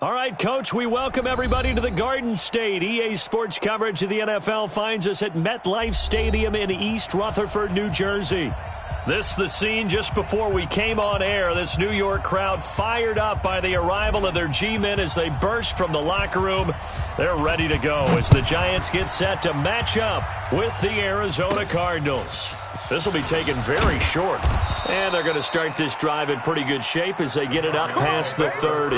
All right, Coach, we welcome everybody to the Garden State. EA Sports coverage of the NFL finds us at MetLife Stadium in East Rutherford, New Jersey. This the scene just before we came on air. This New York crowd fired up by the arrival of their G-men as they burst from the locker room. They're ready to go as the Giants get set to match up with the Arizona Cardinals. This will be taken very short. And they're going to start this drive in pretty good shape as they get it up past the 30.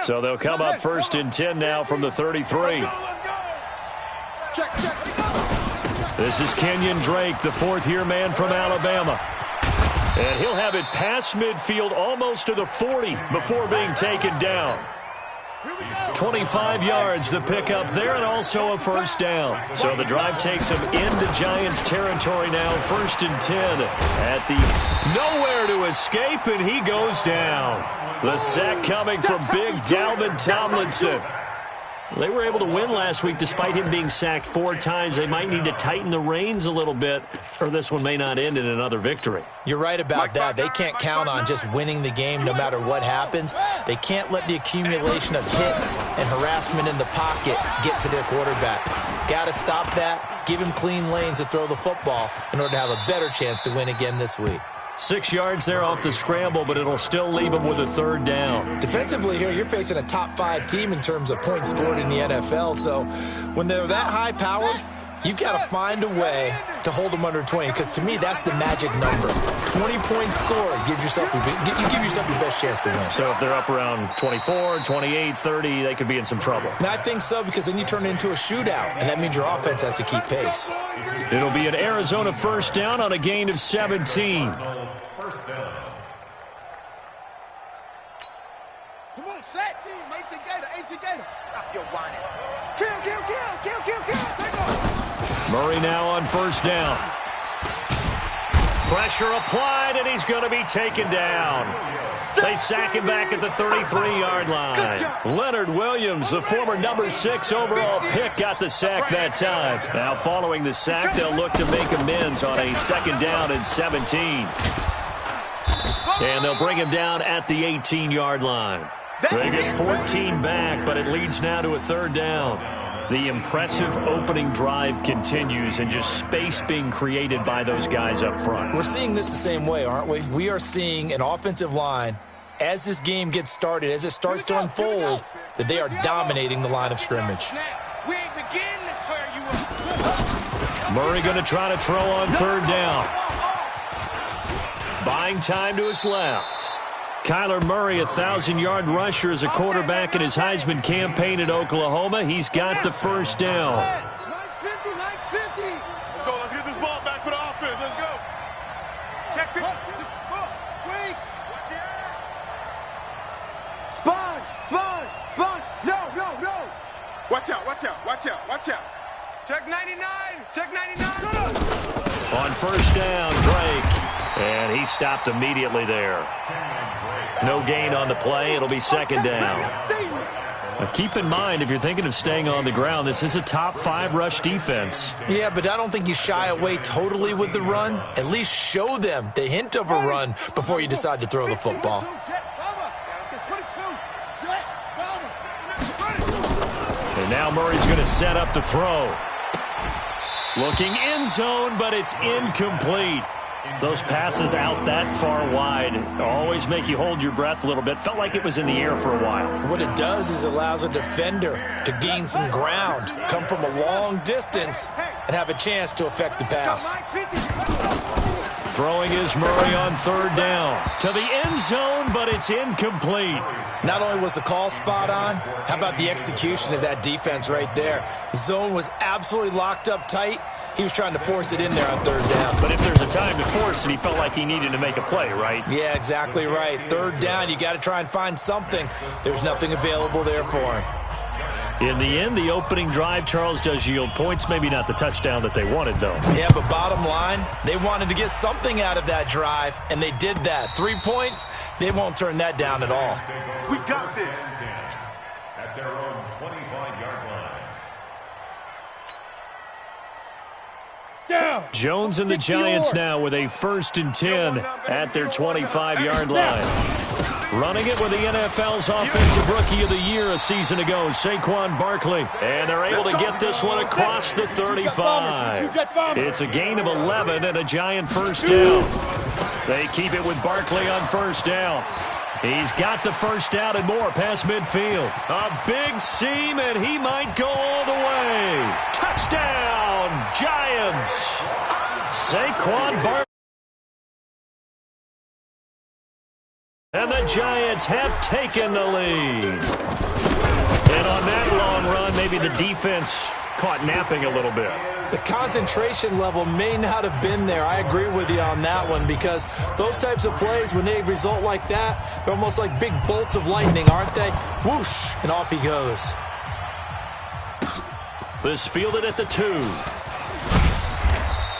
So they'll come up first and 10 now from the 33. This is Kenyon Drake, the fourth-year man from Alabama. And he'll have it past midfield almost to the 40 before being taken down. 25 yards the pickup there and also a first down. So the drive takes him into Giants territory now, first and 10. At the nowhere to escape, and he goes down. The sack coming from big Dalvin Tomlinson. They were able to win last week despite him being sacked 4 times. They might need to tighten the reins a little bit, or this one may not end in another victory. You're right about that. They can't count on just winning the game no matter what happens. They can't let the accumulation of hits and harassment in the pocket get to their quarterback. Got to stop that, give him clean lanes to throw the football in order to have a better chance to win again this week. 6 yards there off the scramble, but it'll still leave him with a third down. Defensively here, you're facing a top-5 team in terms of points scored in the NFL, so when they're that high-powered, you've got to find a way to hold them under 20, because to me, that's the magic number. 20 points scored, you give yourself your best chance to win. So if they're up around 24, 28, 30, they could be in some trouble. And I think so, because then you turn it into a shootout, and that means your offense has to keep pace. It'll be an Arizona first down on a gain of 17. First down. Come on, set team, A-Gator. Stop your whining. Kill. Take off. Murray now on first down. Pressure applied, and he's going to be taken down. They sack him back at the 33-yard line. Leonard Williams, the former number 6 overall pick, got the sack that time. Now following the sack, they'll look to make amends on a second down and 17. And they'll bring him down at the 18-yard line. They get 14 back, but it leads now to a third down. The impressive opening drive continues, and just space being created by those guys up front. We're seeing this the same way, aren't we? We are seeing an offensive line, as this game gets started, as it starts to unfold, that they are dominating the line of scrimmage. Murray going to try to throw on third down. Buying time to his left. Kyler Murray, a 1,000-yard rusher as a quarterback in his Heisman campaign at Oklahoma. He's got the first down. Nice 50. Let's go. Let's get this ball back for the offense. Let's go. Check 50. Wait. Sponge. No. Watch out. Check 99. On first down, Drake. And he stopped immediately there. No gain on the play. It'll be second down. Now keep in mind, if you're thinking of staying on the ground, this is a top-5 rush defense. Yeah, but I don't think you shy away totally with the run. At least show them the hint of a run before you decide to throw the football. And now Murray's going to set up to throw. Looking end zone, but it's incomplete. Those passes out that far wide always make you hold your breath a little bit. Felt like it was in the air for a while. What it does is allows a defender to gain some ground, come from a long distance, and have a chance to affect the pass. Throwing is Murray on third down. To the end zone, but it's incomplete. Not only was the call spot on, how about the execution of that defense right there? The zone was absolutely locked up tight. He was trying to force it in there on third down. But if there's a time to force it, he felt like he needed to make a play, right? Yeah, exactly right. Third down, you got to try and find something. There's nothing available there for him. In the end, the opening drive, Charles, does yield points. Maybe not the touchdown that they wanted, though. Yeah, but bottom line, they wanted to get something out of that drive, and they did that. 3 points, they won't turn that down at all. We got this. At their own 25-yard line. Down. Jones and the Giants now with a 1st and 10 at their 25-yard line. Running it with the NFL's Offensive Rookie of the Year a season ago, Saquon Barkley. And they're able to get this one across the 35. It's a gain of 11 and a giant first down. They keep it with Barkley on first down. He's got the first down and more past midfield. A big seam, and he might go all the way. Touchdown, Giants. Saquon Barkley. And the Giants have taken the lead. And on that long run, maybe the defense caught napping a little bit. The concentration level may not have been there. I agree with you on that one, because those types of plays, when they result like that, they're almost like big bolts of lightning, aren't they? Whoosh, and off he goes. This fielded at the 2.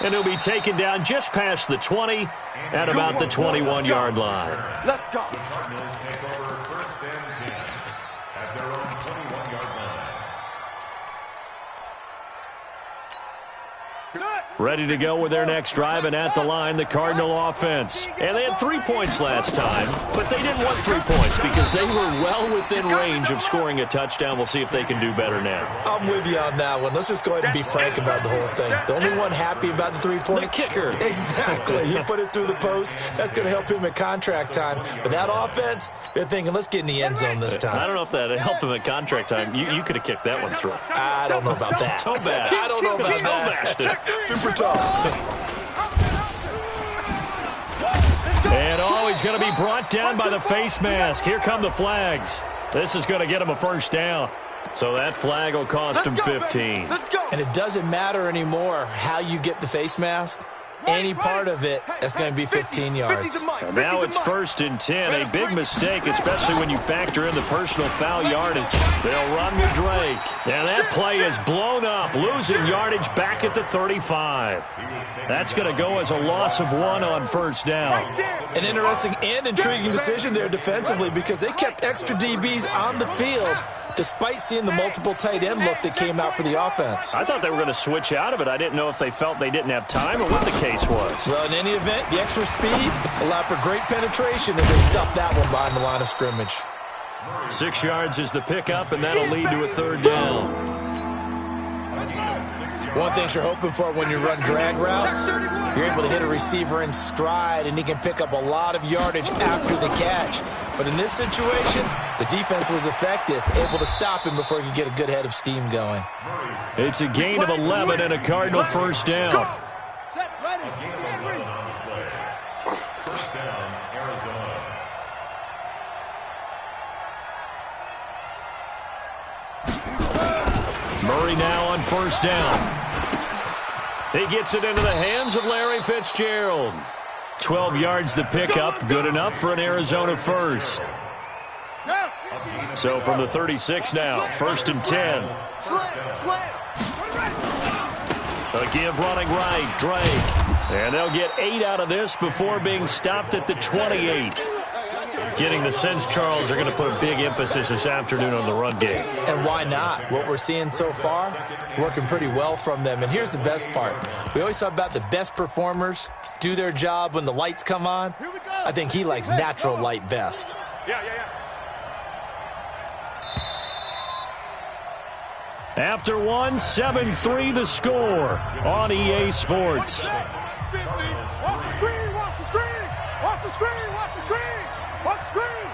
And he'll be taken down just past the 20 at about the 21-yard line. Let's go. The Cardinals take over 1st and 10 at their own 21-yard line. Ready to go with their next drive, and at the line, the Cardinal offense. And they had 3 points last time, but they didn't want 3 points because they were well within range of scoring a touchdown. We'll see if they can do better now. I'm with you on that one. Let's just go ahead and be frank about the whole thing. The only one happy about the 3-point? The kicker. Exactly. He put it through the post. That's going to help him at contract time. But that offense, they're thinking, let's get in the end zone this time. I don't know if that helped him at contract time. You could have kicked that one through. I don't know about that. Toe bash. I don't know about Toe that. bashed it. Super tough. And he's going to be brought down by the face mask. Here come the flags. This is going to get him a first down. So that flag will cost him 15. And it doesn't matter anymore how you get the face mask. Any part of it, that's going to be 15 yards. And now it's 1st and 10. A big mistake, especially when you factor in the personal foul yardage. They'll run with Drake. And that play is blown up, losing yardage back at the 35. That's going to go as a loss of 1 on first down. An interesting and intriguing decision there defensively, because they kept extra DBs on the field despite seeing the multiple tight end look that came out for the offense. I thought they were going to switch out of it. I didn't know if they felt they didn't have time or what the case was. Well, in any event, the extra speed allowed for great penetration as they stuffed that one behind the line of scrimmage. 6 yards is the pickup, and that'll lead to a 3rd down. One thing you're hoping for when you run drag routes, you're able to hit a receiver in stride, and he can pick up a lot of yardage after the catch. But in this situation, the defense was effective, able to stop him before he could get a good head of steam going. It's a gain of 11 and a Cardinal first down. First down, Arizona. Murray now on first down. He gets it into the hands of Larry Fitzgerald. 12 yards the pickup, good enough for an Arizona first. So from the 36 now, 1st and 10. A give running right, Drake. And they'll get 8 out of this before being stopped at the 28. Getting the sense, Charles, they're going to put a big emphasis this afternoon on the run game. And why not? What we're seeing so far, working pretty well from them. And here's the best part. We always talk about the best performers do their job when the lights come on. I think he likes natural light best. After 1, 7-3 the score on EA Sports. Watch the screen, watch the screen, watch the screen, watch the screen, watch the screen.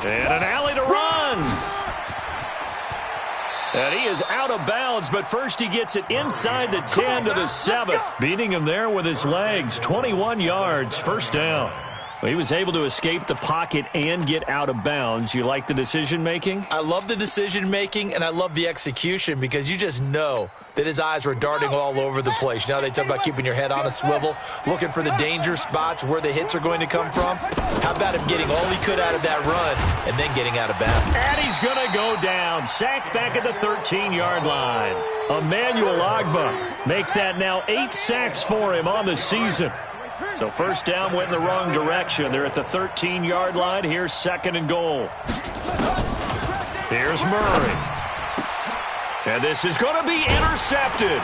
And an alley to run. And he is out of bounds, but first he gets it inside the 10 to the 7. Beating him there with his legs. 21 yards, first down. Well, he was able to escape the pocket and get out of bounds. You like the decision-making? I love the decision-making, and I love the execution because you just know that his eyes were darting all over the place. You know, they talk about keeping your head on a swivel, looking for the danger spots where the hits are going to come from. How about him getting all he could out of that run and then getting out of bounds? And he's going to go down. Sacked back at the 13-yard line. Emmanuel Ogbah make that now 8 sacks for him on the season. So first down went in the wrong direction. They're at the 13-yard line. Here's 2nd and goal. Here's Murray. And this is going to be intercepted.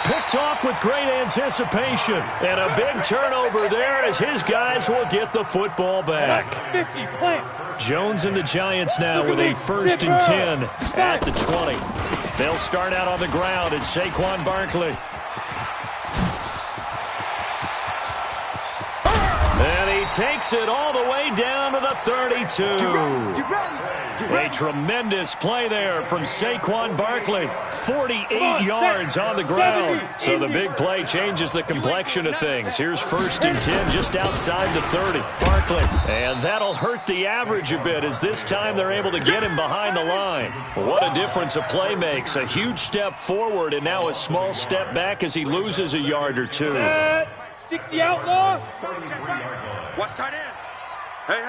Picked off with great anticipation. And a big turnover there as his guys will get the football back. 50, plant. Jones and the Giants now with a 1st and 10 at the 20. They'll start out on the ground at Saquon Barkley. And he takes it all the way down to the 32. A tremendous play there from Saquon Barkley. 48 yards on the ground. So the big play changes the complexion of things. Here's 1st and 10 just outside the 30. Barkley. And that'll hurt the average a bit as this time they're able to get him behind the line. What a difference a play makes. A huge step forward and now a small step back as he loses a yard or two. 60 outlaws. Watch tight end. Hey.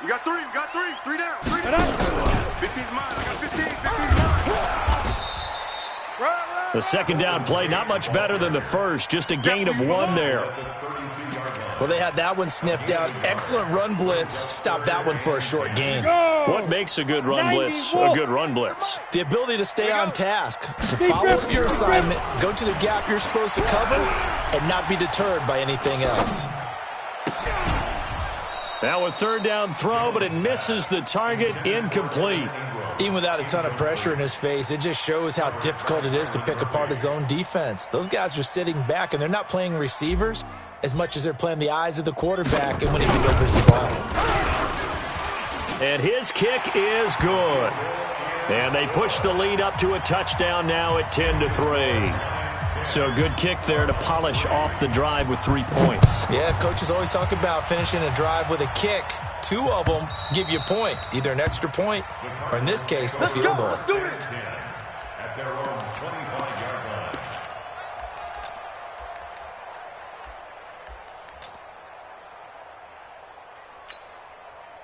We got 3. We got 3. 3 down. 3 down. 15's mine. I got 15. 15's mine. The second down play, not much better than the first. Just a gain of 1 there. Well, they had that one sniffed out. Excellent run blitz. Stopped that one for a short gain. What makes a good run blitz a good run blitz? The ability to stay on task, to follow up your assignment, go to the gap you're supposed to cover, and not be deterred by anything else. Now a 3rd down throw, but it misses the target. Incomplete. Even without a ton of pressure in his face, it just shows how difficult it is to pick apart his own defense. Those guys are sitting back, and they're not playing receivers as much as they're playing the eyes of the quarterback and when he delivers the ball. And his kick is good. And they push the lead up to a touchdown now at 10-3. So good kick there to polish off the drive with 3 points. Yeah, coaches always talk about finishing a drive with a kick. 2 of them give you points, either an extra point or, in this case, a field goal. Let's do it. At their own 25-yard line.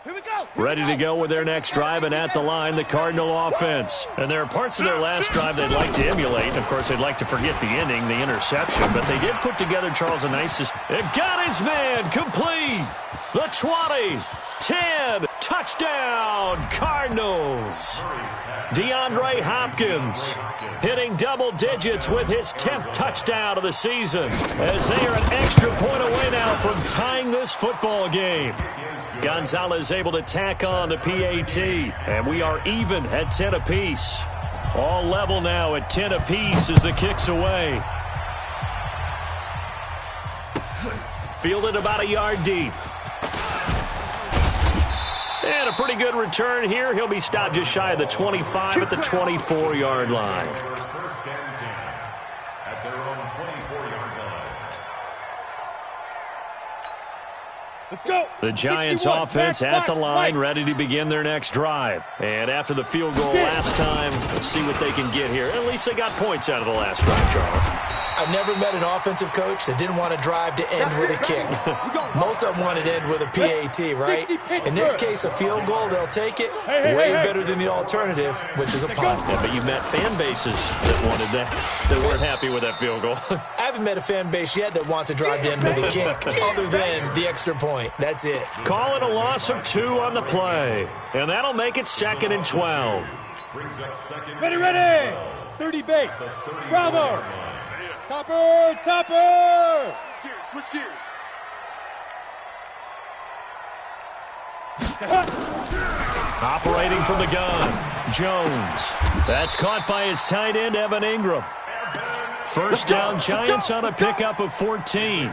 Here we go. Ready to go with their next drive, and at the line, the Cardinal offense. And there are parts of their last drive they'd like to emulate. And of course, they'd like to forget the ending, the interception. But they did put together, Charles, a nice system. It got his man complete. The 20, 10, touchdown, Cardinals. DeAndre Hopkins hitting double digits with his 10th touchdown of the season as they are an extra point away now from tying this football game. Gonzalez able to tack on the PAT, and we are even at 10 apiece. All level now at 10 apiece as the kick's away. Fielded about a yard deep. And a pretty good return here. He'll be stopped just shy of the 25 at the 24-yard line. 1st and 10 at their own 24-yard line. Let's go. The Giants offense at the line, ready to begin their next drive. And after the field goal last time, let's see what they can get here. At least they got points out of the last drive, Charles. I've never met an offensive coach that didn't want to drive to end with a kick. Most of them wanted to end with a PAT, right? In this case, a field goal, they'll take it. Way better than the alternative, which is a punt. Yeah, but you've met fan bases that wanted that, that weren't happy with that field goal. I haven't met a fan base yet that wants to drive to end with a kick, other than the extra point. That's it. Call it a loss of 2 on the play. And that'll make it 2nd and 12. Brings up 2nd. Ready. 30 base. Bravo. Topper. Switch gears. Operating from the gun, Jones. That's caught by his tight end, Evan Ingram. First down, Giants on a pickup of 14.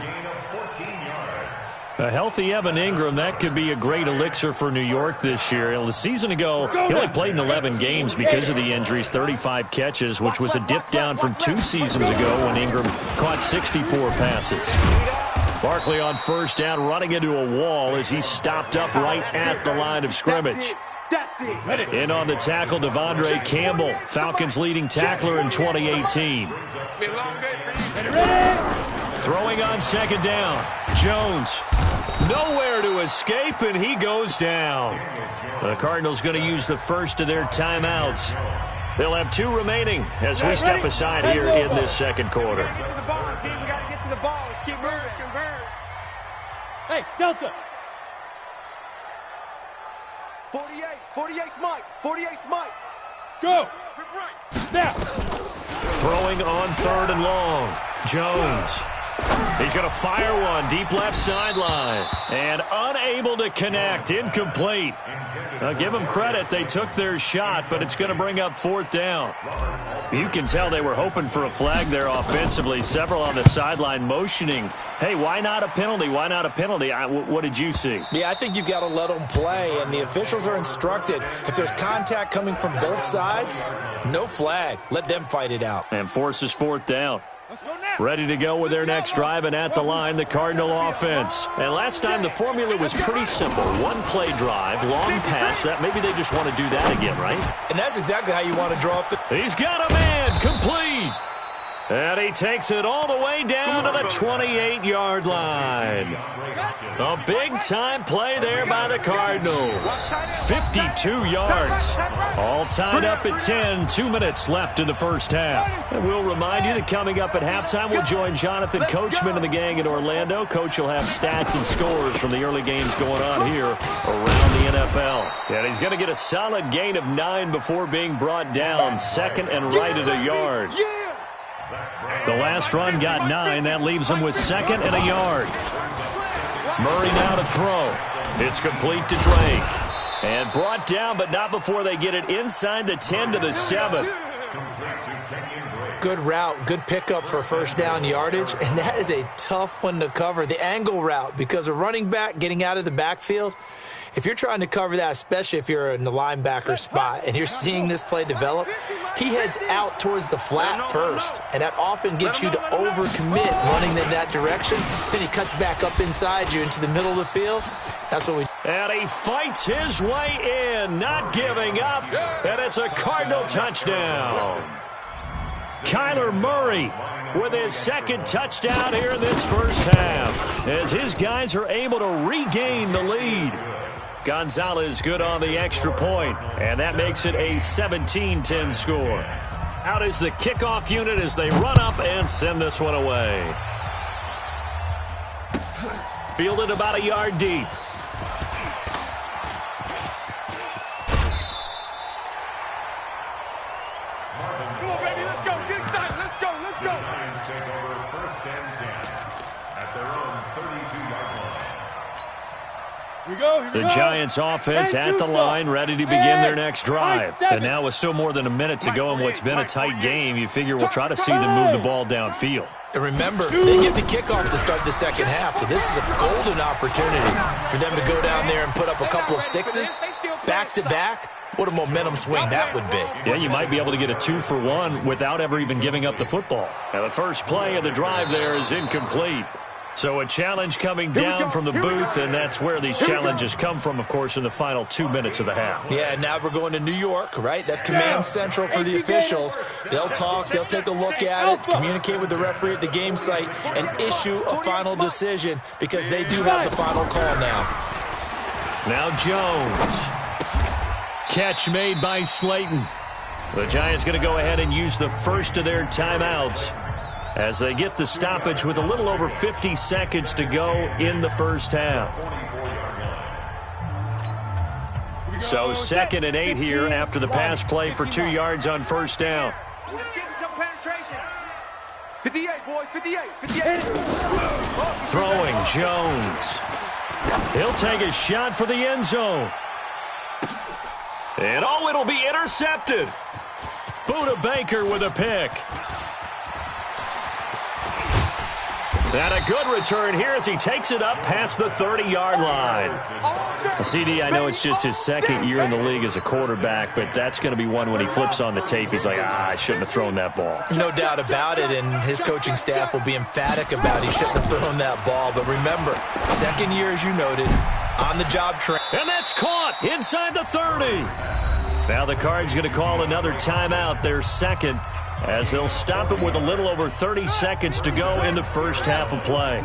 A healthy Evan Ingram, that could be a great elixir for New York this year. A season ago, he only played in 11 games because of the injuries, 35 catches, which was a dip down from 2 seasons ago when Ingram caught 64 passes. Barkley on first down, running into a wall as he stopped up right at the line of scrimmage. In on the tackle, Devondre Campbell, Falcons' leading tackler in 2018. Throwing on second down, Jones. Nowhere to escape, and he goes down. The Cardinals going to use the first of their timeouts. They'll have 2 remaining as we step aside here in this second quarter. Get to the ball, team. We got to get to the ball. Let's keep moving. Hey, Delta. 48's Mike. 48's Mike. Go. Now. Throwing on third and long, Jones. He's going to fire one deep left sideline. And unable to connect. Incomplete. Now, give them credit. They took their shot, but it's going to bring up fourth down. You can tell they were hoping for a flag there offensively. Several on the sideline motioning. Hey, why not a penalty? Why not a penalty? What did you see? Yeah, I think you've got to let them play, and the officials are instructed. If there's contact coming from both sides, no flag. Let them fight it out. And forces fourth down. Ready to go with their next drive, and at the line, the Cardinal offense. And last time, the formula was pretty simple. One-play drive, long pass. That maybe they just want to do that again, right? And that's exactly how you want to draw up the... He's got a man, complete. And he takes it all the way down to the 28-yard line. A big-time play there by the Cardinals. 52 yards. All tied up at 10. 2 minutes left in the first half. And we'll remind you that coming up at halftime, we'll join Jonathan Coachman and the gang in Orlando. Coach will have stats and scores from the early games going on here around the NFL. And he's going to get a solid gain of 9 before being brought down. Second and right at a yard. The last run got 9. That leaves him with second and a yard. Murray now to throw. It's complete to Drake. And brought down, but not before they get it inside the 10 to the 7. Good route, good pickup for first down yardage, and that is a tough one to cover. The angle route, because a running back getting out of the backfield, if you're trying to cover that, especially if you're in the linebacker spot and you're seeing this play develop, he heads out towards the flat first, and that often gets you to overcommit running in that direction. Then he cuts back up inside you into the middle of the field. That's what we... And he fights his way in, not giving up, and it's a Cardinal touchdown. Kyler Murray with his second touchdown here in this first half as his guys are able to regain the lead. Gonzalez good on the extra point, and that makes it a 17-10 score. Out is the kickoff unit as they run up and send this one away. Fielded about a yard deep. Come on, baby, let's go. Get excited. Let's go. Let's go. Lions take over first and 10 at their own 32-yard line. Here we go. The Giants offense at the line, ready to begin their next drive. And now with still more than a minute to go in what's been a tight game, you figure we'll try to see them move the ball downfield. And remember, they get the kickoff to start the second half, so this is a golden opportunity for them to go down there and put up a couple of sixes back-to-back. What a momentum swing that would be. Yeah, you might be able to get a 2-for-1 without ever even giving up the football. Now, the first play of the drive there is incomplete. So a challenge coming down from the booth, and that's where these challenges come from, of course, in the final 2 minutes of the half. Yeah, now we're going to New York, right? That's command central for the officials. They'll talk, they'll take a look at it, communicate with the referee at the game site, and issue a final decision because they do have the final call now. Now Jones. Catch made by Slayton. The Giants going to go ahead and use the first of their timeouts as they get the stoppage with a little over 50 seconds to go in the first half. So 2nd and 8 here after the pass play for 2 yards on first down. Let's get some penetration. 58, boys, 58. Throwing Jones. He'll take a shot for the end zone. And oh, it'll be intercepted. Buda Baker with a pick. And a good return here as he takes it up past the 30-yard line. CD, I know it's just his second year in the league as a quarterback, but that's going to be one when he flips on the tape, he's like, I shouldn't have thrown that ball. No doubt about it, and his coaching staff will be emphatic about he shouldn't have thrown that ball. But remember, second year, as you noted, on-the-job training. And that's caught inside the 30. Now the Cards going to call another timeout, their second, as they'll stop it with a little over 30 seconds to go in the first half of play.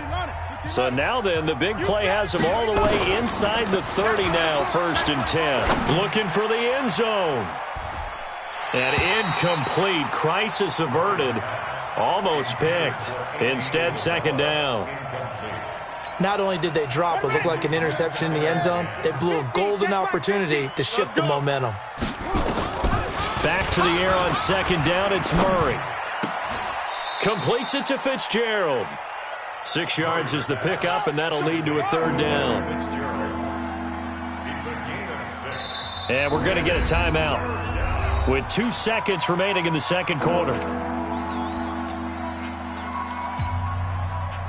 So now then, the big play has him all the way inside the 30 now, 1st and 10. Looking for the end zone. And incomplete. Crisis averted. Almost picked. Instead, 2nd down. Not only did they drop what looked like an interception in the end zone, they blew a golden opportunity to shift the momentum. Back to the air on 2nd down, it's Murray. Completes it to Fitzgerald. 6 yards is the pickup, and that'll lead to a 3rd down. And we're going to get a timeout with 2 seconds remaining in the second quarter.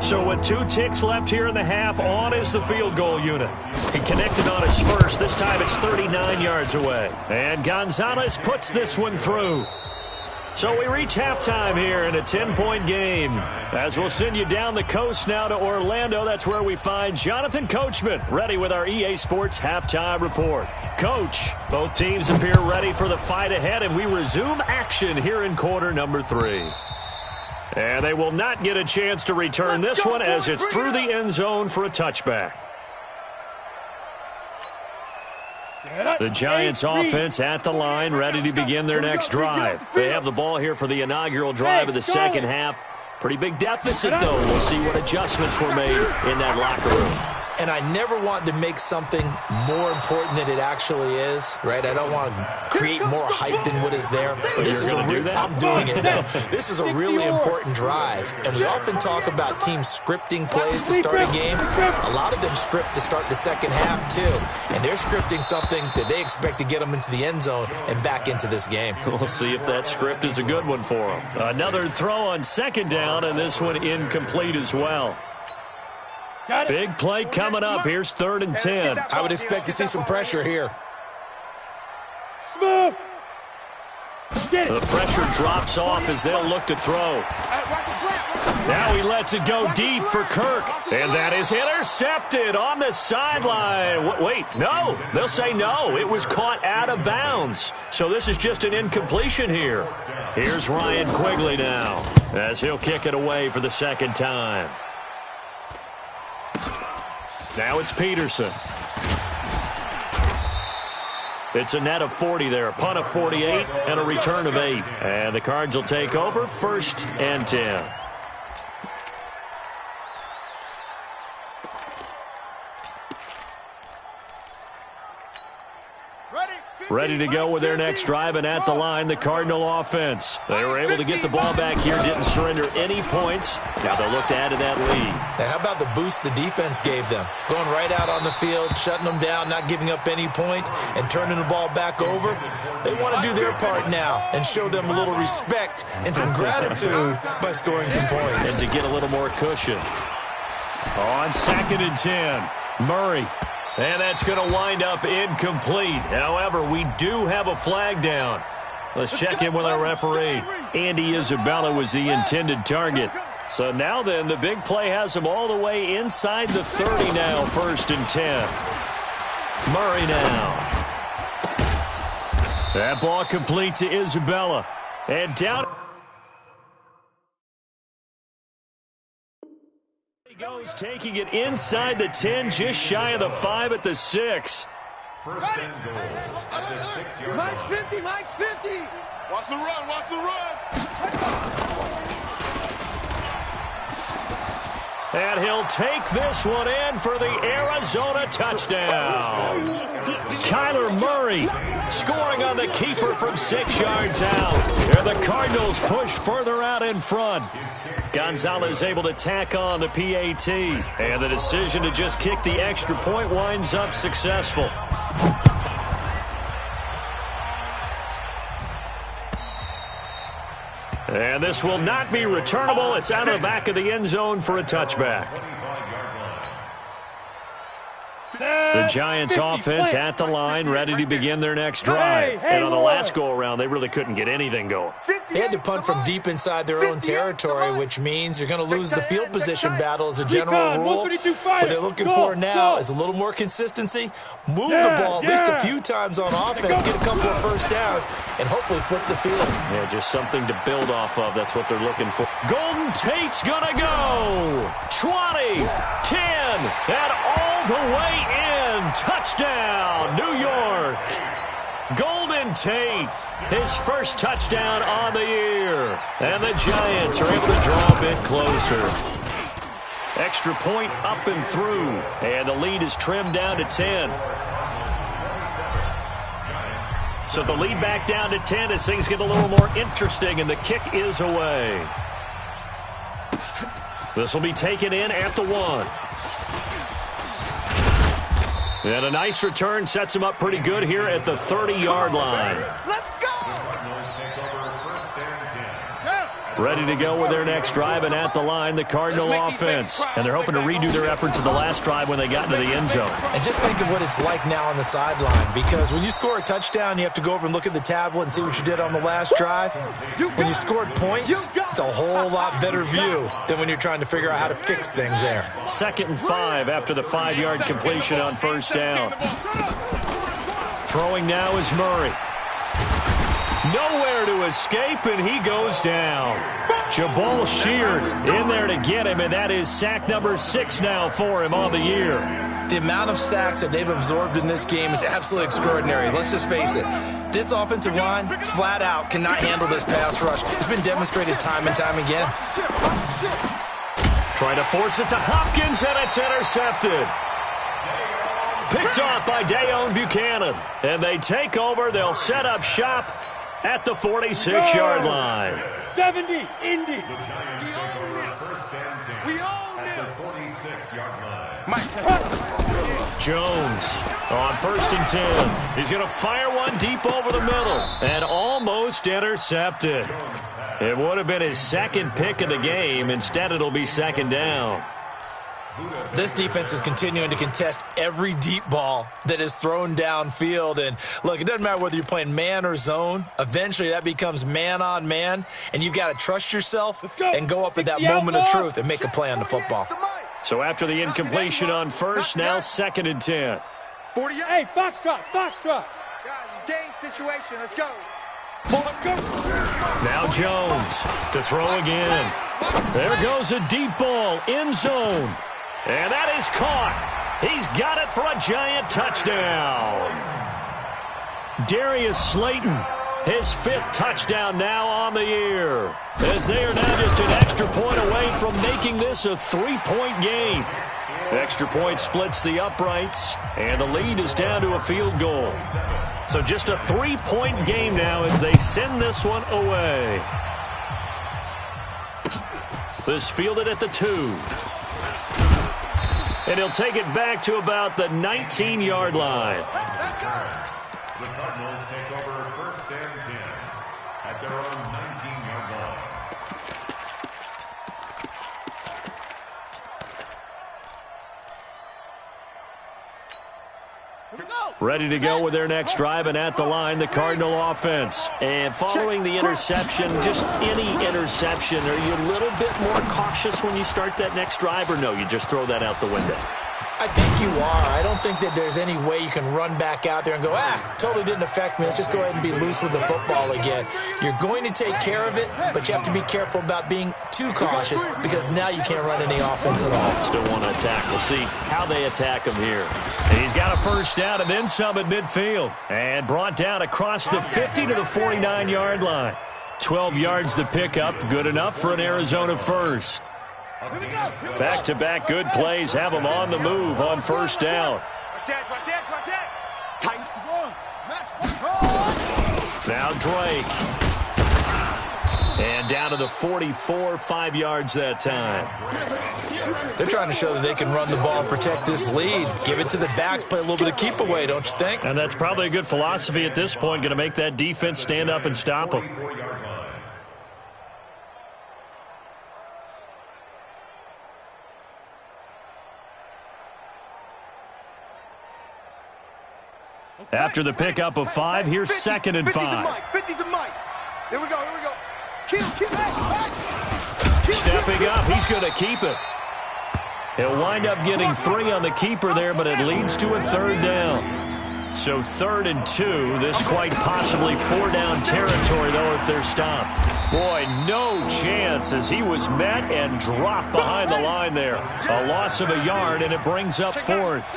So with 2 ticks left here in the half, on is the field goal unit. He connected on his first. This time it's 39 yards away. And Gonzalez puts this one through. So we reach halftime here in a 10-point game. As we'll send you down the coast now to Orlando, that's where we find Jonathan Coachman, ready with our EA Sports Halftime Report. Coach, both teams appear ready for the fight ahead, and we resume action here in quarter number 3. And they will not get a chance to return this one as it's through the end zone for a touchback. The Giants offense at the line, ready to begin their next drive. They have the ball here for the inaugural drive of the second half. Pretty big deficit, though. We'll see what adjustments were made in that locker room. And I never want to make something more important than it actually is, right? I don't want to create more hype than what is there. But this is I'm doing it, though. This is a really important drive. And we often talk about teams scripting plays to start a game. A lot of them script to start the second half, too. And they're scripting something that they expect to get them into the end zone and back into this game. We'll see if that script is a good one for them. Another throw on 2nd down, and this one incomplete as well. Big play coming up. Here's 3rd and 10. I would expect to see some pressure here. Smoke! The pressure drops off as they'll look to throw. Now he lets it go deep for Kirk. And that is intercepted on the sideline. Wait, no. They'll say no. It was caught out of bounds. So this is just an incompletion here. Here's Ryan Quigley now as he'll kick it away for the 2nd time. Now it's Peterson. It's a net of 40 there, a punt of 48, and a return of 8. And the Cards will take over 1st and 10. Ready to go with their next drive, and at the line, the Cardinal offense. They were able to get the ball back here, didn't surrender any points. Now they'll look to add to that lead. Now, how about the boost the defense gave them? Going right out on the field, shutting them down, not giving up any points, and turning the ball back over. They want to do their part now and show them a little respect and some gratitude by scoring some points. And to get a little more cushion. On 2nd and 10, Murray. And that's going to wind up incomplete. However, we do have a flag down. Let's check in with our referee. Andy Isabella was the intended target. So now then, the big play has him all the way inside the 30 now, 1st and 10. Murray now. That ball complete to Isabella. And down goes, taking it inside the 10, just shy of the 5 at the 6. 1st and goal at the 6-yard line. Mike's 50, Mike's 50. Watch the run, watch the run. And he'll take this one in for the Arizona touchdown. Kyler Murray scoring on the keeper from 6 yards out. And the Cardinals push further out in front. Gonzalez able to tack on the PAT. And the decision to just kick the extra point winds up successful. And this will not be returnable. It's out of the back of the end zone for a touchback. The Giants offense at the line, ready to begin their next drive. Hey, and on the last go-around, they really couldn't get anything going. They had to punt from deep inside their own territory, which means you're going to lose the field position battle as a general rule. What they're looking for now is a little more consistency, move the ball at least a few times on offense, get a couple of first downs, and hopefully flip the field. Yeah, just something to build off of. That's what they're looking for. Golden Tate's going to go. 20, 10, and all the way in. Touchdown, New York. Golden Tate, his first touchdown on the year. And the Giants are able to draw a bit closer. Extra point up and through. And the lead is trimmed down to 10. So the lead back down to 10 as things get a little more interesting, and the kick is away. This will be taken in at the 1. And a nice return sets him up pretty good here at the 30-yard line. Let's go! Ready to go with their next drive, and at the line, the Cardinal offense. And they're hoping to redo their efforts of the last drive when they got into the end zone. And just think of what it's like now on the sideline, because when you score a touchdown, you have to go over and look at the tablet and see what you did on the last drive. When you scored points, it's a whole lot better view than when you're trying to figure out how to fix things there. 2nd and 5 after the 5-yard completion on first down. Throwing now is Murray. Nowhere to escape, and he goes down. Jabal Sheard in there to get him, and that is sack number 6 now for him on the year. The amount of sacks that they've absorbed in this game is absolutely extraordinary. Let's just face it. This offensive line, flat out, cannot handle this pass rush. It's been demonstrated time and time again. Trying to force it to Hopkins, and it's intercepted. Picked off by Dayon Buchanan. And they take over. They'll set up shop at the 46-yard line. 70, Indy. The Giants take over first and 10 We own at them. the 46-yard line. Jones on 1st and 10. He's going to fire one deep over the middle and almost intercepted. It would have been his 2nd pick of the game. Instead, it'll be 2nd down. This defense is continuing to contest every deep ball that is thrown downfield. And, look, it doesn't matter whether you're playing man or zone. Eventually, that becomes man on man, and you've got to trust yourself and go up at that moment of truth and make a play on the football. So after the incompletion on first, now 2nd and 10. 40. Hey, Foxtrot. Guys, it's game situation. Let's go. Now Jones to throw again. There goes a deep ball, end zone. And that is caught. He's got it for a Giant touchdown. Darius Slayton, his 5th touchdown now on the year. As they are now just an extra point away from making this a 3-point game. Extra point splits the uprights, and the lead is down to a field goal. So just a 3-point game now as they send this one away. This fielded at the 2. And he'll take it back to about the 19-yard line. The Cardinals take over first and 10 at their own 19-yard line. Ready to go with their next drive, and at the line, the Cardinal offense. And following the interception, just any interception, are you a little bit more cautious when you start that next drive, or no, you just throw that out the window? I think you are. I don't think that there's any way you can run back out there and go, totally didn't affect me. Let's just go ahead and be loose with the football again. You're going to take care of it, but you have to be careful about being too cautious because now you can't run any offense at all. Still want to attack. We'll see how they attack him here. And he's got a first down and then some at midfield. And brought down across the 50 to the 49-yard line. 12 yards the pickup. Good enough for an Arizona first. Back-to-back good plays have them on the move on first down. Now Drake. And down to the 44, 5 yards that time. They're trying to show that they can run the ball and protect this lead. Give it to the backs, play a little bit of keep away, don't you think? And that's probably a good philosophy at this point, going to make that defense stand up and stop them. After the pickup of 5, here's 2nd and 5. 50 to Mike. Here we go. Kill. Stepping up, he's going to keep it. He'll wind up getting 3 on the keeper there, but it leads to a 3rd down. So 3rd and 2, this quite possibly 4-down territory, though, if they're stopped. Boy, no chance as he was met and dropped behind the line there. A loss of a yard, and it brings up 4th.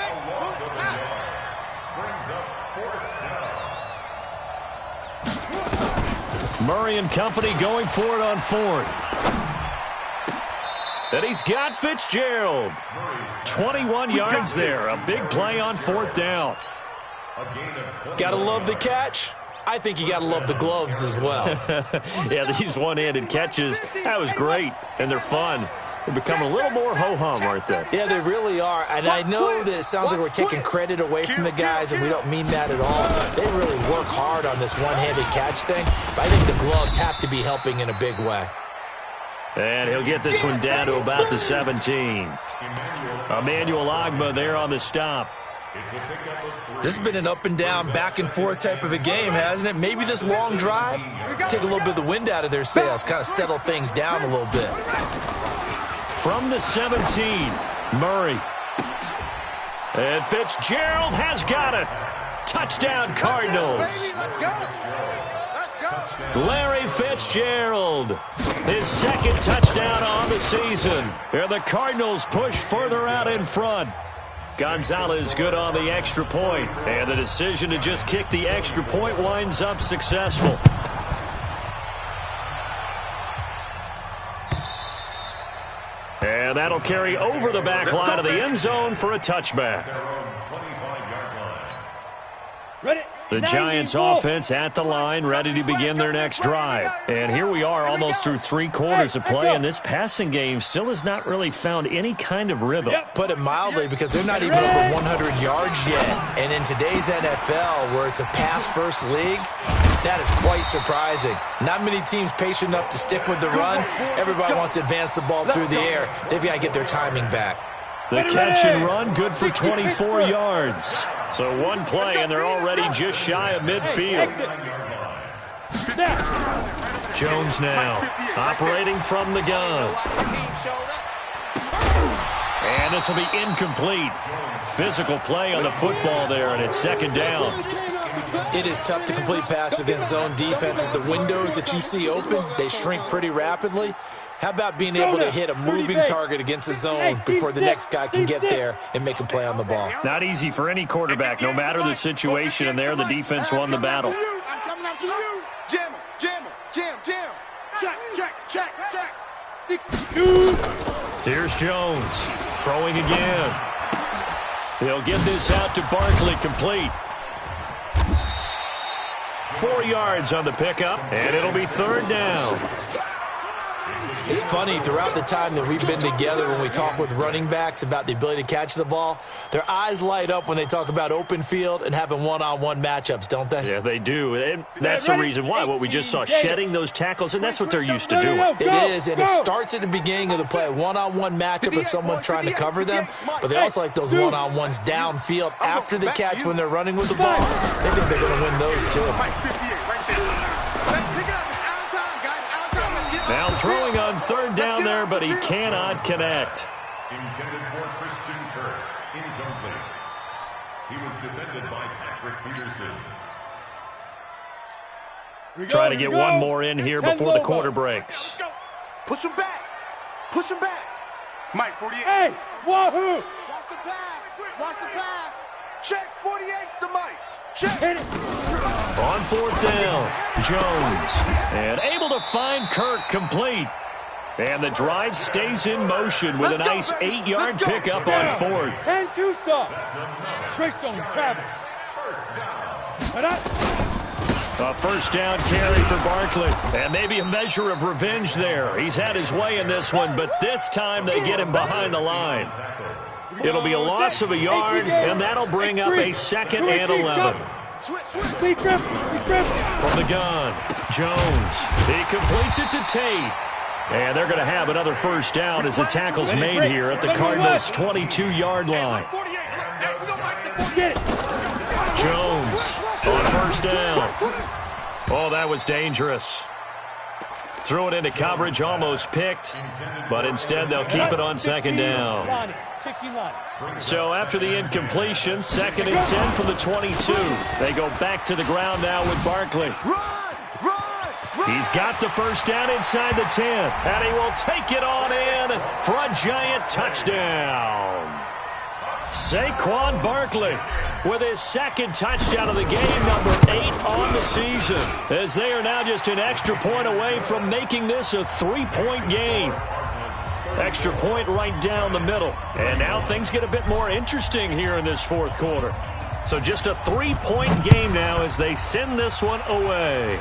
Murray and company going for it on 4th. And he's got Fitzgerald. 21 yards there. A big play on 4th down. Gotta love the catch. I think you gotta love the gloves as well. Yeah, these one-handed catches, that was great. And they're fun. They're becoming a little more ho-hum, aren't they? Yeah, they really are. And I know that it sounds like we're taking credit away from the guys, and we don't mean that at all. They really work hard on this one-handed catch thing. But I think the gloves have to be helping in a big way. And he'll get this one down to about the 17. Emmanuel Agba there on the stop. This has been an up-and-down, back-and-forth type of a game, hasn't it? Maybe this long drive, take a little bit of the wind out of their sails, kind of settle things down a little bit. From the 17, Murray. And Fitzgerald has got it. Touchdown, Cardinals. Larry Fitzgerald, his 2nd touchdown on the season. And the Cardinals push further out in front. Gonzalez good on the extra point. And the decision to just kick the extra point winds up successful. And that'll carry over the back line of the end zone for a touchback. Ready? The Giants offense at the line, ready to begin their next drive. And here we are almost through 3 quarters of play, and this passing game still has not really found any kind of rhythm. Put it mildly, because they're not even over 100 yards yet. And in today's NFL, where it's a pass-first league, that is quite surprising. Not many teams patient enough to stick with the run. Everybody wants to advance the ball through the air. They've got to get their timing back. The catch and run, good for 24 yards. So one play, and they're already just shy of midfield. Jones now, operating from the gun. And this will be incomplete. Physical play on the football there, and it's 2nd down. It is tough to complete passes against zone defenses. The windows that you see open, they shrink pretty rapidly. How about being able to hit a moving target against a zone before the next guy can get there and make a play on the ball? Not easy for any quarterback, no matter the situation, and there the defense won the battle. I'm coming after you. Jam. Check. 62. Here's Jones, throwing again. He'll get this out to Barkley, complete. 4 yards on the pickup, and it'll be 3rd down. It's funny, throughout the time that we've been together, when we talk with running backs about the ability to catch the ball, their eyes light up when they talk about open field and having one-on-one matchups, don't they? Yeah, they do. And that's the reason why. What we just saw, shedding those tackles, and that's what they're used to doing. It is, and it starts at the beginning of the play. One-on-one matchup with someone trying to cover them, but they also like those one-on-ones downfield after the catch when they're running with the ball. They think they're going to win those, too. Now throwing on 3rd down there, but he cannot connect. Intended for Christian Kirk. Incomplete. He was defended by Patrick Peterson. Trying to get one more in here before the quarter breaks. Push him back. Mike, 48. Hey, wahoo! Watch the pass. Check, 48's the Mike. Check. On 4th down, Jones. And able to find Kirk, complete. And the drive stays in motion with a nice 8-yard pickup on 4th. And Tucson. Greystone, Travis. A 1st down carry for Barkley. And maybe a measure of revenge there. He's had his way in this one, but this time they get him behind the line. It'll be a loss of a yard, and that'll bring up a 2nd and 11. From the gun, Jones. He completes it to Tate. And they're going to have another 1st down as the tackle's made here at the Cardinals' 22-yard line. Jones on first down. Oh, that was dangerous. Threw it into coverage, almost picked, but instead they'll keep it on second down. So after the incompletion, 2nd and 10 from the 22. They go back to the ground now with Barkley. He's got the first down inside the 10, and he will take it on in for a giant touchdown. Saquon Barkley with his 2nd touchdown of the game, number 8 on the season, as they are now just an extra point away from making this a 3-point game. Extra point right down the middle. And now things get a bit more interesting here in this 4th quarter. So just a 3-point game now as they send this one away.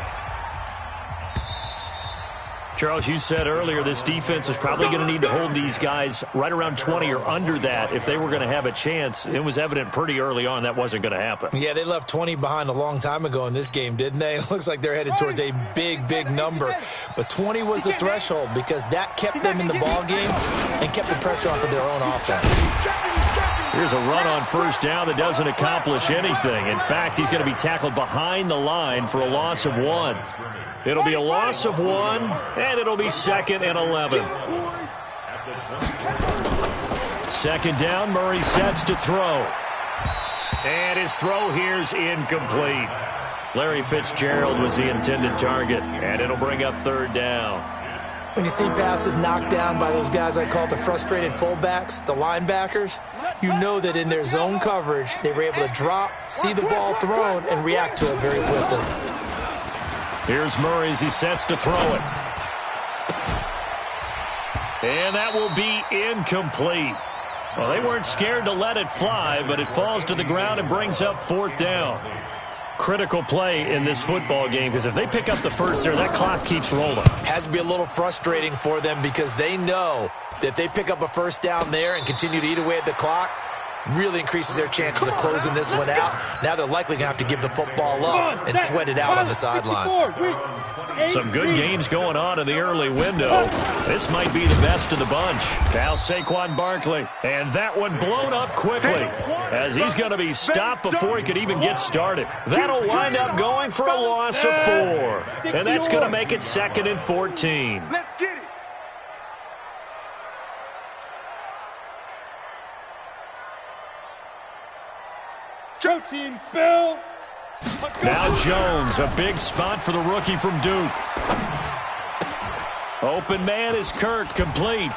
Charles, you said earlier this defense is probably going to need to hold these guys right around 20 or under that if they were going to have a chance. It was evident pretty early on that wasn't going to happen. Yeah, they left 20 behind a long time ago in this game, didn't they? It looks like they're headed towards a big, big number. But 20 was the threshold because that kept them in the ball game and kept the pressure off of their own offense. Here's a run on first down that doesn't accomplish anything. In fact, he's going to be tackled behind the line for a loss of 1. It'll be a loss of 1, and it'll be 2nd and 11. 2nd down, Murray sets to throw. And his throw here's incomplete. Larry Fitzgerald was the intended target, and it'll bring up 3rd down. When you see passes knocked down by those guys I call the frustrated fullbacks, the linebackers, you know that in their zone coverage, they were able to drop, see the ball thrown, and react to it very quickly. Here's Murray as he sets to throw it. And that will be incomplete. Well, they weren't scared to let it fly, but it falls to the ground and brings up 4th down. Critical play in this football game because if they pick up the first there, that clock keeps rolling. Has to be a little frustrating for them because they know that if they pick up a first down there and continue to eat away at the clock, really increases their chances of closing this one out. Now they're likely going to have to give the football up and sweat it out on the sideline. Some good games going on in the early window. This might be the best of the bunch. Now Saquon Barkley. And that one blown up quickly as he's going to be stopped before he could even get started. That'll wind up going for a loss of 4. And that's going to make it 2nd and 14. Let's get it. Joe team spell. Now Jones, a big spot for the rookie from Duke. Open man is Kirk, complete.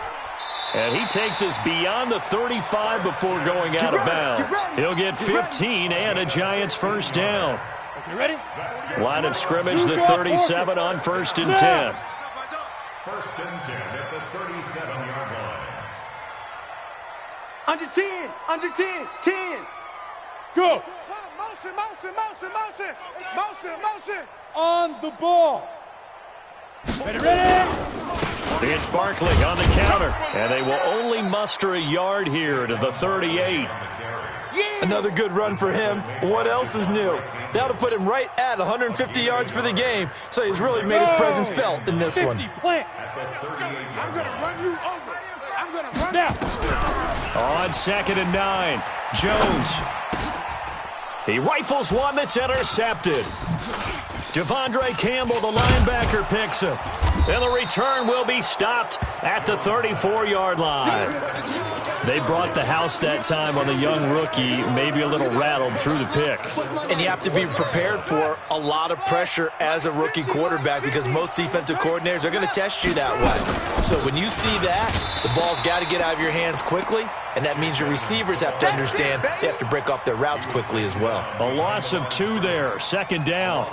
And he takes us beyond the 35 before going out of bounds. He'll get 15 and a Giants first down. You ready? Line of scrimmage, the 37 on 1st and 10. 1st and 10 at the 37-yard line. Under 10, under 10, 10. Go. Motion, motion, motion, motion, motion, motion. On the ball. Ready? It's Barkley on the counter. And they will only muster a yard here to the 38. Another good run for him. What else is new? That'll put him right at 150 yards for the game. So he's really made his presence felt in this one. Plant. I'm going to run you over. I'm going to run Now. On 2nd and 9, Jones. He rifles one that's intercepted. Devondre Campbell, the linebacker, picks him. And the return will be stopped at the 34-yard line. They brought the house that time on the young rookie, maybe a little rattled through the pick. And you have to be prepared for a lot of pressure as a rookie quarterback because most defensive coordinators are going to test you that way. So when you see that, the ball's got to get out of your hands quickly, and that means your receivers have to understand they have to break off their routes quickly as well. A loss of 2 there, 2nd down.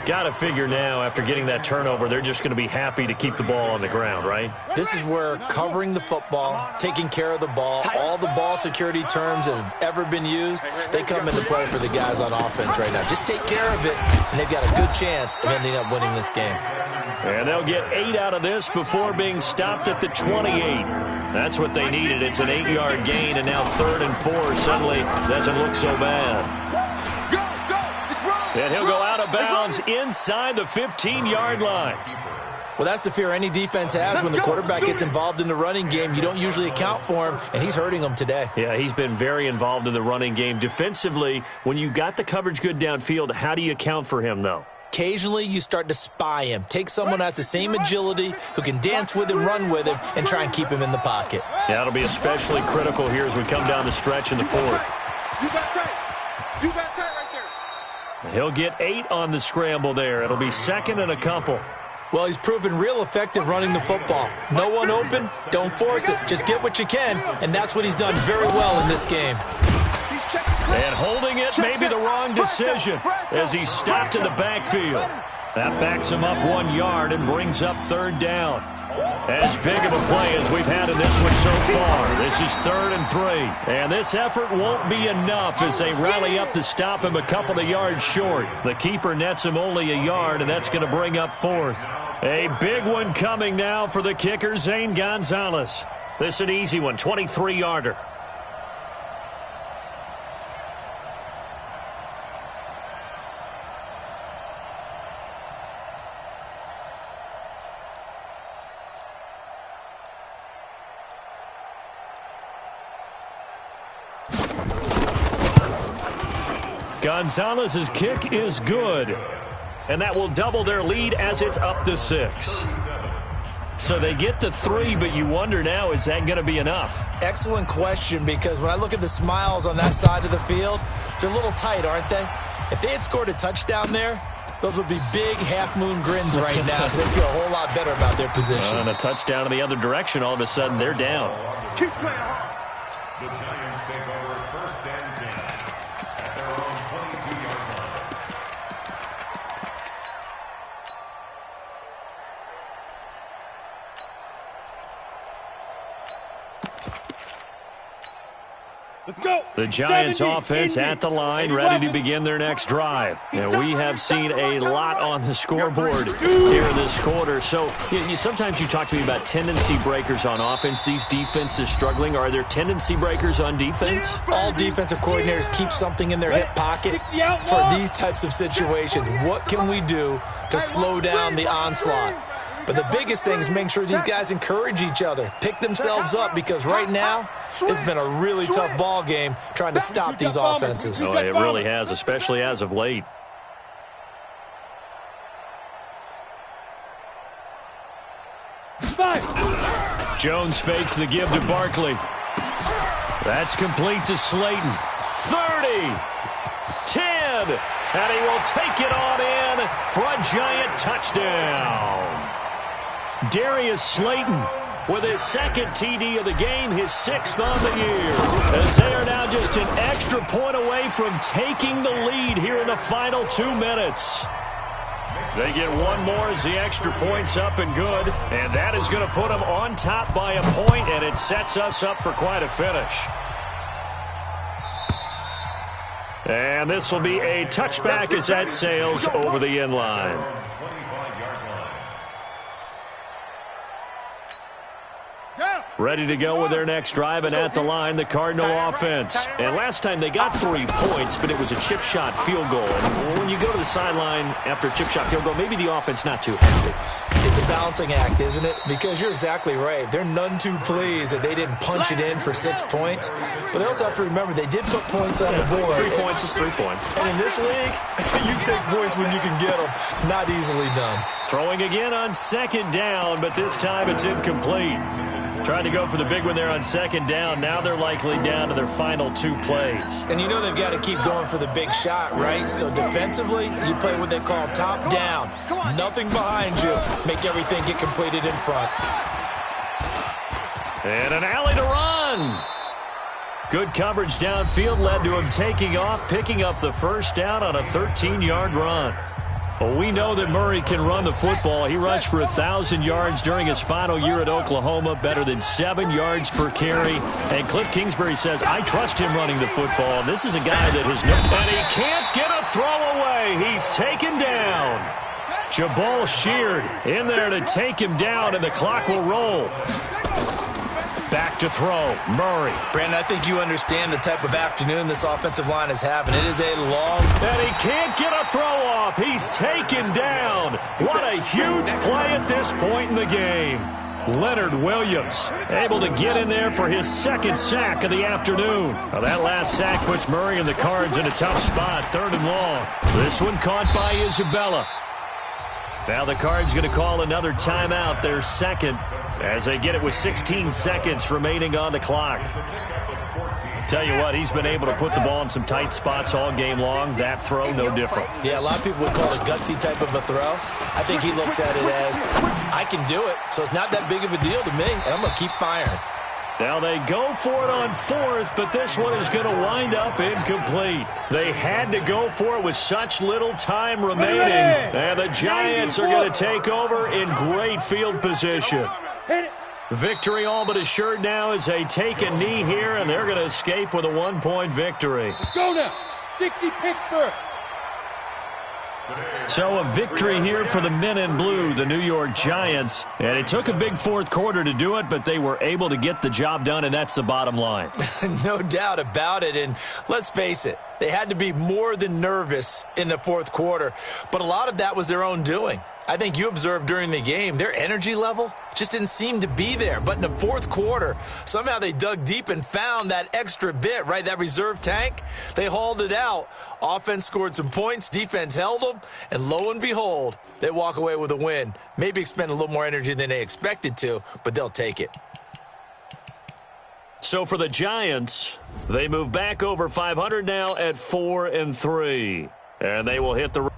Got to figure now, after getting that turnover, they're just going to be happy to keep the ball on the ground, right? This is where covering the football, taking care of the ball, all the ball security terms that have ever been used, they come into play for the guys on offense right now. Just take care of it, and they've got a good chance of ending up winning this game. And they'll get 8 out of this before being stopped at the 28. That's what they needed. It's an 8-yard gain, and now 3rd and 4 suddenly doesn't look so bad. And he'll go out of bounds inside the 15-yard line. Well, that's the fear any defense has when the quarterback gets involved in the running game. You don't usually account for him, and he's hurting them today. Yeah, he's been very involved in the running game. Defensively, when you got the coverage good downfield, how do you account for him, though? Occasionally, you start to spy him. Take someone that has the same agility, who can dance with him, run with him, and try and keep him in the pocket. Yeah, that'll be especially critical here as we come down the stretch in the fourth. You got tight. You got tight right there. He'll get 8 on the scramble there. It'll be second and a couple. Well, he's proven real effective running the football. No one open, don't force it. Just get what you can, and that's what he's done very well in this game. And holding it may be the wrong decision as he's stopped in the backfield. That backs him up 1 yard and brings up third down. As big of a play as we've had in this one so far. This is 3rd and 3. And this effort won't be enough as they rally up to stop him a couple of yards short. The keeper nets him only a yard, and that's going to bring up 4th. A big one coming now for the kicker, Zane Gonzalez. This is an easy one, 23-yarder. Gonzalez's kick is good, and that will double their lead as it's up to 6. So they get to 3, but you wonder now, is that going to be enough? Excellent question, because when I look at the smiles on that side of the field, they're a little tight, aren't they? If they had scored a touchdown there, those would be big half-moon grins right now because they feel a whole lot better about their position. And a touchdown in the other direction, all of a sudden they're down. Keep playing hard. The Giants take over 1st and 10 at their own 22-yard line. Let's go. The Giants offense at the line, ready to begin their next drive. And we have seen a lot on the scoreboard here in this quarter. So sometimes you talk to me about tendency breakers on offense. These defenses struggling. Are there tendency breakers on defense? All defensive coordinators keep something in their hip pocket for these types of situations. What can we do to slow down the onslaught? But the biggest thing is make sure these guys encourage each other, pick themselves up, because right now it's been a really tough ball game trying to stop these offenses. Oh, it really has, especially as of late. Jones fakes the give to Barkley. That's complete to Slayton. 30, 10, and he will take it on in for a Giant touchdown. Darius Slayton with his 2nd TD of the game, his 6th on the year. As they are now just an extra point away from taking the lead here in the final 2 minutes. They get one more as the extra point's up and good, and that is going to put them on top by a point, and it sets us up for quite a finish. And this will be a touchback as that sails over the end line. Ready to go with their next drive, and at the line, the Cardinal offense. And last time they got 3 points, but it was a chip shot field goal. And when you go to the sideline after a chip shot field goal, maybe the offense not too happy. It's a balancing act, isn't it? Because you're exactly right. They're none too pleased that they didn't punch it in for 6 points. But they also have to remember they did put points on the board. 3 points is 3 points. And in this league, you take points when you can get them. Not easily done. Throwing again on 2nd down, but this time it's incomplete. Trying to go for the big one there on 2nd down. Now they're likely down to their final 2 plays. And you know they've got to keep going for the big shot, right? So defensively, you play what they call top down. Nothing behind you. Make everything get completed in front. And an alley to run. Good coverage downfield led to him taking off, picking up the 1st down on a 13-yard run. Well, we know that Murray can run the football. He rushed for 1,000 yards during his final year at Oklahoma, better than 7 yards per carry. And Cliff Kingsbury says, I trust him running the football. This is a guy that has no... And he can't get a throw away. He's taken down. Jabal Sheard in there to take him down, and the clock will roll. Back to throw, Murray. Brandon, I think you understand the type of afternoon this offensive line is having. It is a long... And he can't get a throw off. He's taken down. What a huge play at this point in the game. Leonard Williams able to get in there for his second sack of the afternoon. Now that last sack puts Murray and the Cards in a tough spot, 3rd and long. This one caught by Isabella. Now the Cards going to call another timeout, their second, as they get it with 16 seconds remaining on the clock. Tell you what, he's been able to put the ball in some tight spots all game long. That throw, no different. Yeah, a lot of people would call it a gutsy type of a throw. I think he looks at it as, I can do it, so it's not that big of a deal to me, and I'm going to keep firing. Now they go for it on 4th, but this one is going to wind up incomplete. They had to go for it with such little time remaining. And the Giants are going to take over in great field position. Victory all but assured now as they take a knee here, and they're going to escape with a 1-point victory. Let's go now. 60 Pittsburgh. So a victory here for the men in blue, the New York Giants. And it took a big 4th quarter to do it, but they were able to get the job done, and that's the bottom line. No doubt about it. And let's face it, they had to be more than nervous in the 4th quarter. But a lot of that was their own doing. I think you observed during the game, their energy level just didn't seem to be there. But in the 4th quarter, somehow they dug deep and found that extra bit, right, that reserve tank. They hauled it out. Offense scored some points, defense held them, and lo and behold, they walk away with a win. Maybe expend a little more energy than they expected to, but they'll take it. So for the Giants, they move back over 500 now at 4-3. And they will hit the